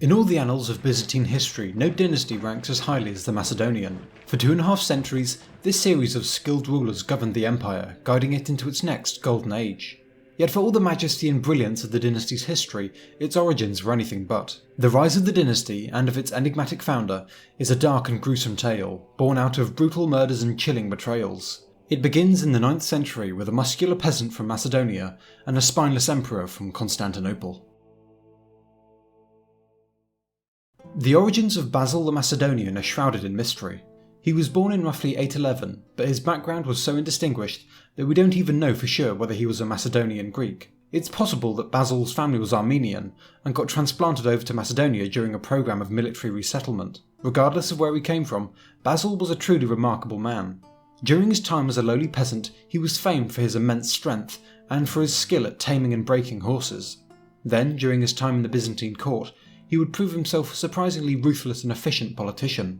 In all the annals of Byzantine history, no dynasty ranks as highly as the Macedonian. For 2.5 centuries, this series of skilled rulers governed the empire, guiding it into its next golden age. Yet for all the majesty and brilliance of the dynasty's history, its origins were anything but. The rise of the dynasty, and of its enigmatic founder, is a dark and gruesome tale, born out of brutal murders and chilling betrayals. It begins in the 9th century with a muscular peasant from Macedonia and a spineless emperor from Constantinople. The origins of Basil the Macedonian are shrouded in mystery. He was born in roughly 811, but his background was so indistinguished that we don't even know for sure whether he was a Macedonian Greek. It's possible that Basil's family was Armenian and got transplanted over to Macedonia during a program of military resettlement. Regardless of where he came from, Basil was a truly remarkable man. During his time as a lowly peasant, he was famed for his immense strength and for his skill at taming and breaking horses. Then, during his time in the Byzantine court, he would prove himself a surprisingly ruthless and efficient politician.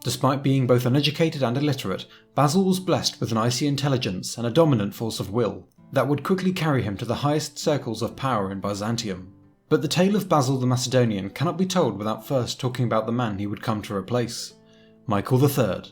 Despite being both uneducated and illiterate, Basil was blessed with an icy intelligence and a dominant force of will that would quickly carry him to the highest circles of power in Byzantium. But the tale of Basil the Macedonian cannot be told without first talking about the man he would come to replace, Michael III.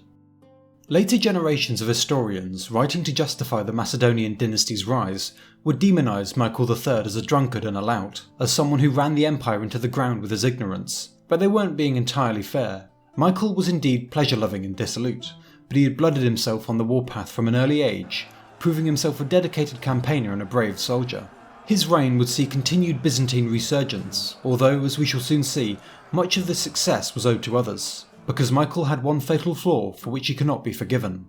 Later generations of historians, writing to justify the Macedonian dynasty's rise, would demonise Michael III as a drunkard and a lout, as someone who ran the empire into the ground with his ignorance. But they weren't being entirely fair. Michael was indeed pleasure-loving and dissolute, but he had blooded himself on the warpath from an early age, proving himself a dedicated campaigner and a brave soldier. His reign would see continued Byzantine resurgence, although, as we shall soon see, much of this success was owed to others, because Michael had one fatal flaw for which he cannot be forgiven.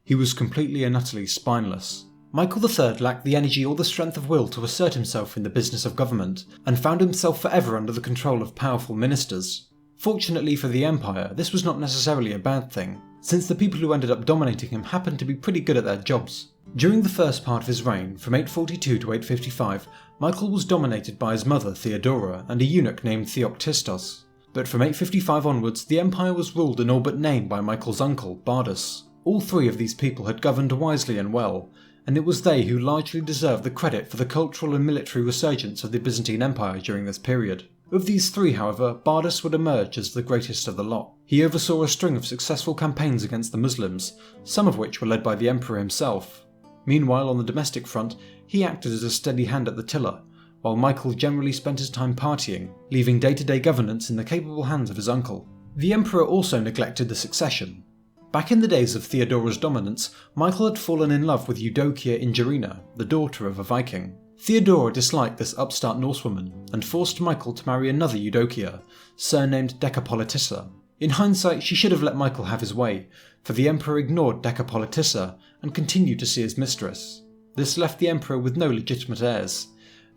He was completely and utterly spineless. Michael III lacked the energy or the strength of will to assert himself in the business of government, and found himself forever under the control of powerful ministers. Fortunately for the empire, this was not necessarily a bad thing, since the people who ended up dominating him happened to be pretty good at their jobs. During the first part of his reign, from 842 to 855, Michael was dominated by his mother Theodora and a eunuch named Theoctistos. But from 855 onwards, the empire was ruled in all but name by Michael's uncle, Bardas. All three of these people had governed wisely and well, and it was they who largely deserved the credit for the cultural and military resurgence of the Byzantine Empire during this period. Of these three, however, Bardas would emerge as the greatest of the lot. He oversaw a string of successful campaigns against the Muslims, some of which were led by the emperor himself. Meanwhile, on the domestic front, he acted as a steady hand at the tiller, while Michael generally spent his time partying, leaving day-to-day governance in the capable hands of his uncle. The emperor also neglected the succession. Back in the days of Theodora's dominance, Michael had fallen in love with Eudokia Ingerina, the daughter of a Viking. Theodora disliked this upstart Norsewoman and forced Michael to marry another Eudokia, surnamed Decapolitissa. In hindsight, she should have let Michael have his way, for the emperor ignored Decapolitissa and continued to see his mistress. This left the emperor with no legitimate heirs.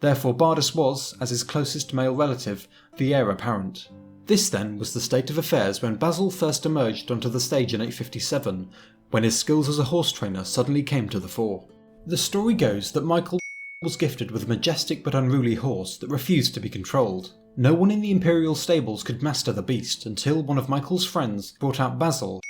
Therefore Bardas was, as his closest male relative, the heir apparent. This then was the state of affairs when Basil first emerged onto the stage in 857, when his skills as a horse trainer suddenly came to the fore. The story goes that Michael was gifted with a majestic but unruly horse that refused to be controlled. No one in the imperial stables could master the beast until one of Michael's friends brought out Basil,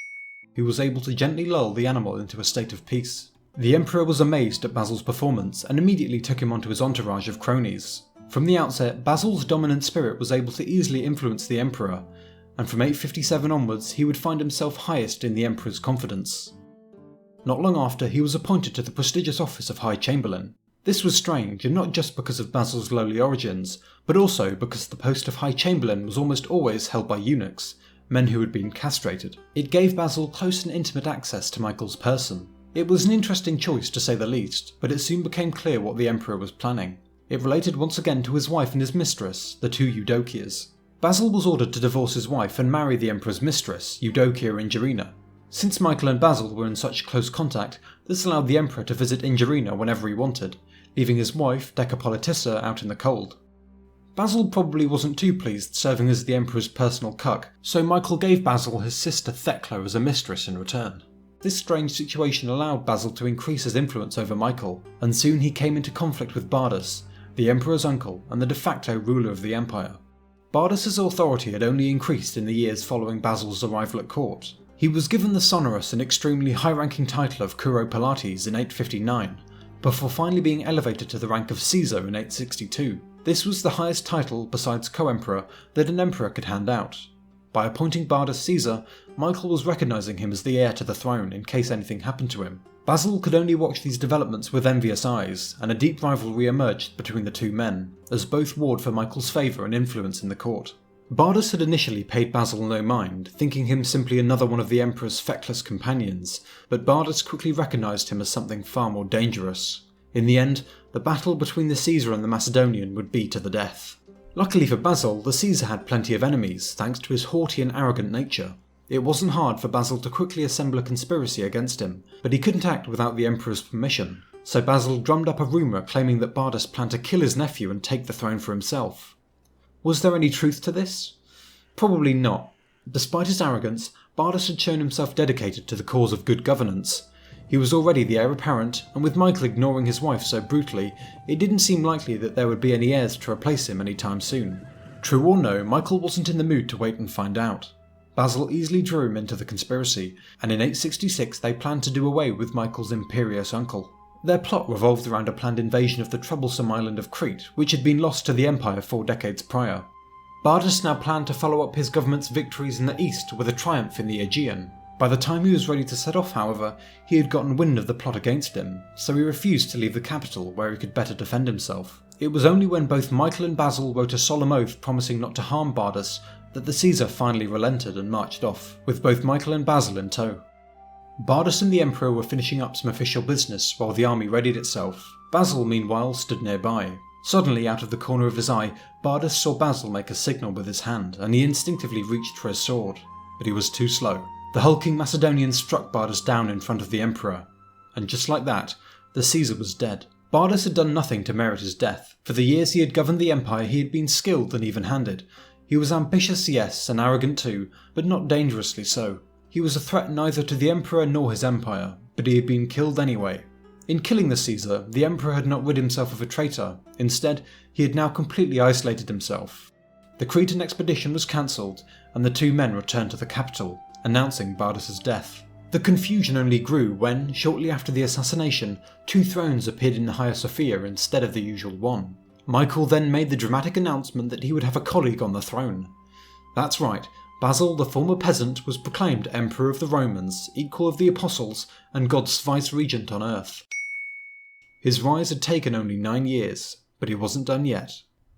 who was able to gently lull the animal into a state of peace. The emperor was amazed at Basil's performance and immediately took him onto his entourage of cronies. From the outset, Basil's dominant spirit was able to easily influence the emperor, and from 857 onwards he would find himself highest in the emperor's confidence. Not long after, he was appointed to the prestigious office of High Chamberlain. This was strange, and not just because of Basil's lowly origins, but also because the post of High Chamberlain was almost always held by eunuchs, men who had been castrated. It gave Basil close and intimate access to Michael's person. It was an interesting choice to say the least, but it soon became clear what the emperor was planning. It related once again to his wife and his mistress, the two Eudokias. Basil was ordered to divorce his wife and marry the emperor's mistress, Eudokia Ingerina. Since Michael and Basil were in such close contact, this allowed the emperor to visit Ingerina whenever he wanted, leaving his wife, Decapolitissa, out in the cold. Basil probably wasn't too pleased serving as the emperor's personal cuck, so Michael gave Basil his sister Thecla as a mistress in return. This strange situation allowed Basil to increase his influence over Michael, and soon he came into conflict with Bardas, the emperor's uncle and the de facto ruler of the empire. Bardas's authority had only increased in the years following Basil's arrival at court. He was given the sonorous and extremely high-ranking title of Kuropalates in 859, before finally being elevated to the rank of Caesar in 862. This was the highest title, besides co-emperor, that an emperor could hand out. By appointing Bardas Caesar, Michael was recognising him as the heir to the throne in case anything happened to him. Basil could only watch these developments with envious eyes, and a deep rivalry emerged between the two men, as both warred for Michael's favour and influence in the court. Bardas had initially paid Basil no mind, thinking him simply another one of the emperor's feckless companions, but Bardas quickly recognised him as something far more dangerous. In the end, the battle between the Caesar and the Macedonian would be to the death. Luckily for Basil, the Caesar had plenty of enemies, thanks to his haughty and arrogant nature. It wasn't hard for Basil to quickly assemble a conspiracy against him, but he couldn't act without the emperor's permission, so Basil drummed up a rumour claiming that Bardas planned to kill his nephew and take the throne for himself. Was there any truth to this? Probably not. Despite his arrogance, Bardas had shown himself dedicated to the cause of good governance. He was already the heir apparent, and with Michael ignoring his wife so brutally, it didn't seem likely that there would be any heirs to replace him anytime soon. True or no, Michael wasn't in the mood to wait and find out. Basil easily drew him into the conspiracy, and in 866 they planned to do away with Michael's imperious uncle. Their plot revolved around a planned invasion of the troublesome island of Crete, which had been lost to the Empire 4 decades prior. Bardas now planned to follow up his government's victories in the east with a triumph in the Aegean. By the time he was ready to set off, however, he had gotten wind of the plot against him, so he refused to leave the capital where he could better defend himself. It was only when both Michael and Basil wrote a solemn oath promising not to harm Bardas that the Caesar finally relented and marched off, with both Michael and Basil in tow. Bardas and the Emperor were finishing up some official business while the army readied itself. Basil, meanwhile, stood nearby. Suddenly, out of the corner of his eye, Bardas saw Basil make a signal with his hand, and he instinctively reached for his sword. But he was too slow. The hulking Macedonian struck Bardas down in front of the Emperor, and just like that, the Caesar was dead. Bardas had done nothing to merit his death. For the years he had governed the Empire, he had been skilled and even-handed. He was ambitious, yes, and arrogant too, but not dangerously so. He was a threat neither to the Emperor nor his empire, but he had been killed anyway. In killing the Caesar, the Emperor had not rid himself of a traitor. Instead, he had now completely isolated himself. The Cretan expedition was cancelled, and the two men returned to the capital, announcing Bardas's death. The confusion only grew when, shortly after the assassination, 2 thrones appeared in Hagia Sophia instead of the usual one. Michael then made the dramatic announcement that he would have a colleague on the throne. That's right, Basil, the former peasant, was proclaimed Emperor of the Romans, equal of the Apostles, and God's vice-regent on earth. His rise had taken only 9 years, but he wasn't done yet.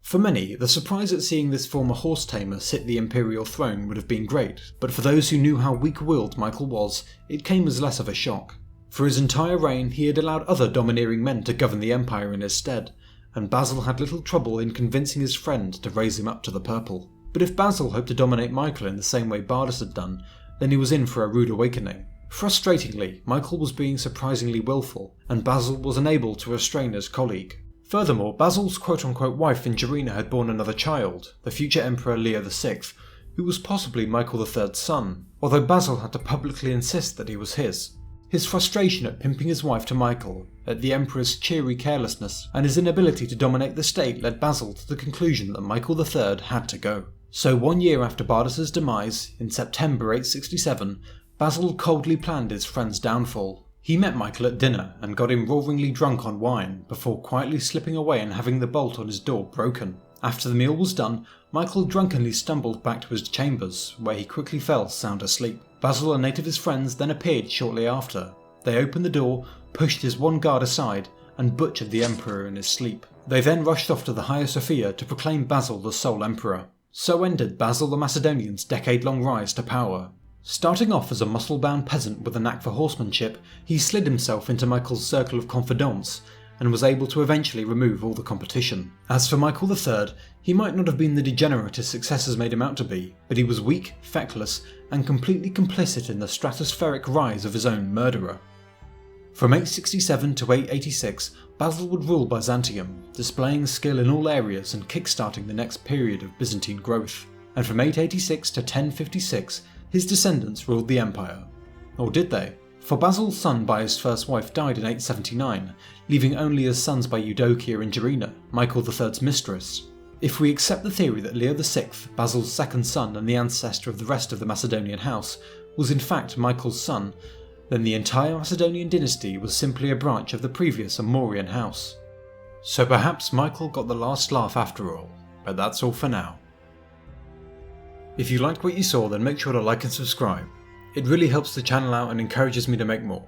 For many, the surprise at seeing this former horse-tamer sit the imperial throne would have been great, but for those who knew how weak-willed Michael was, it came as less of a shock. For his entire reign, he had allowed other domineering men to govern the empire in his stead, and Basil had little trouble in convincing his friend to raise him up to the purple. But if Basil hoped to dominate Michael in the same way Bardas had done, then he was in for a rude awakening. Frustratingly, Michael was being surprisingly willful, and Basil was unable to restrain his colleague. Furthermore, Basil's quote-unquote wife Ingerina had borne another child, the future Emperor Leo VI, who was possibly Michael III's son, although Basil had to publicly insist that he was his. His frustration at pimping his wife to Michael, at the Emperor's cheery carelessness, and his inability to dominate the state led Basil to the conclusion that Michael III had to go. So 1 year after Bardas's demise, in September 867, Basil coldly planned his friend's downfall. He met Michael at dinner and got him roaringly drunk on wine, before quietly slipping away and having the bolt on his door broken. After the meal was done, Michael drunkenly stumbled back to his chambers, where he quickly fell sound asleep. Basil and 8 of his friends then appeared shortly after. They opened the door, pushed his one guard aside, and butchered the Emperor in his sleep. They then rushed off to the Hagia Sophia to proclaim Basil the sole Emperor. So ended Basil the Macedonian's decade-long rise to power. Starting off as a muscle-bound peasant with a knack for horsemanship, he slid himself into Michael's circle of confidants, and was able to eventually remove all the competition. As for Michael III, he might not have been the degenerate his successors made him out to be, but he was weak, feckless, and completely complicit in the stratospheric rise of his own murderer. From 867 to 886, Basil would rule Byzantium, displaying skill in all areas and kickstarting the next period of Byzantine growth. And from 886 to 1056, his descendants ruled the empire. Or did they? For Basil's son by his first wife died in 879, leaving only his sons by Eudokia and Gerina, Michael III's mistress. If we accept the theory that Leo VI, Basil's second son and the ancestor of the rest of the Macedonian house, was in fact Michael's son, then the entire Macedonian dynasty was simply a branch of the previous Amorian house. So perhaps Michael got the last laugh after all, but that's all for now. If you liked what you saw, then make sure to like and subscribe. It really helps the channel out and encourages me to make more.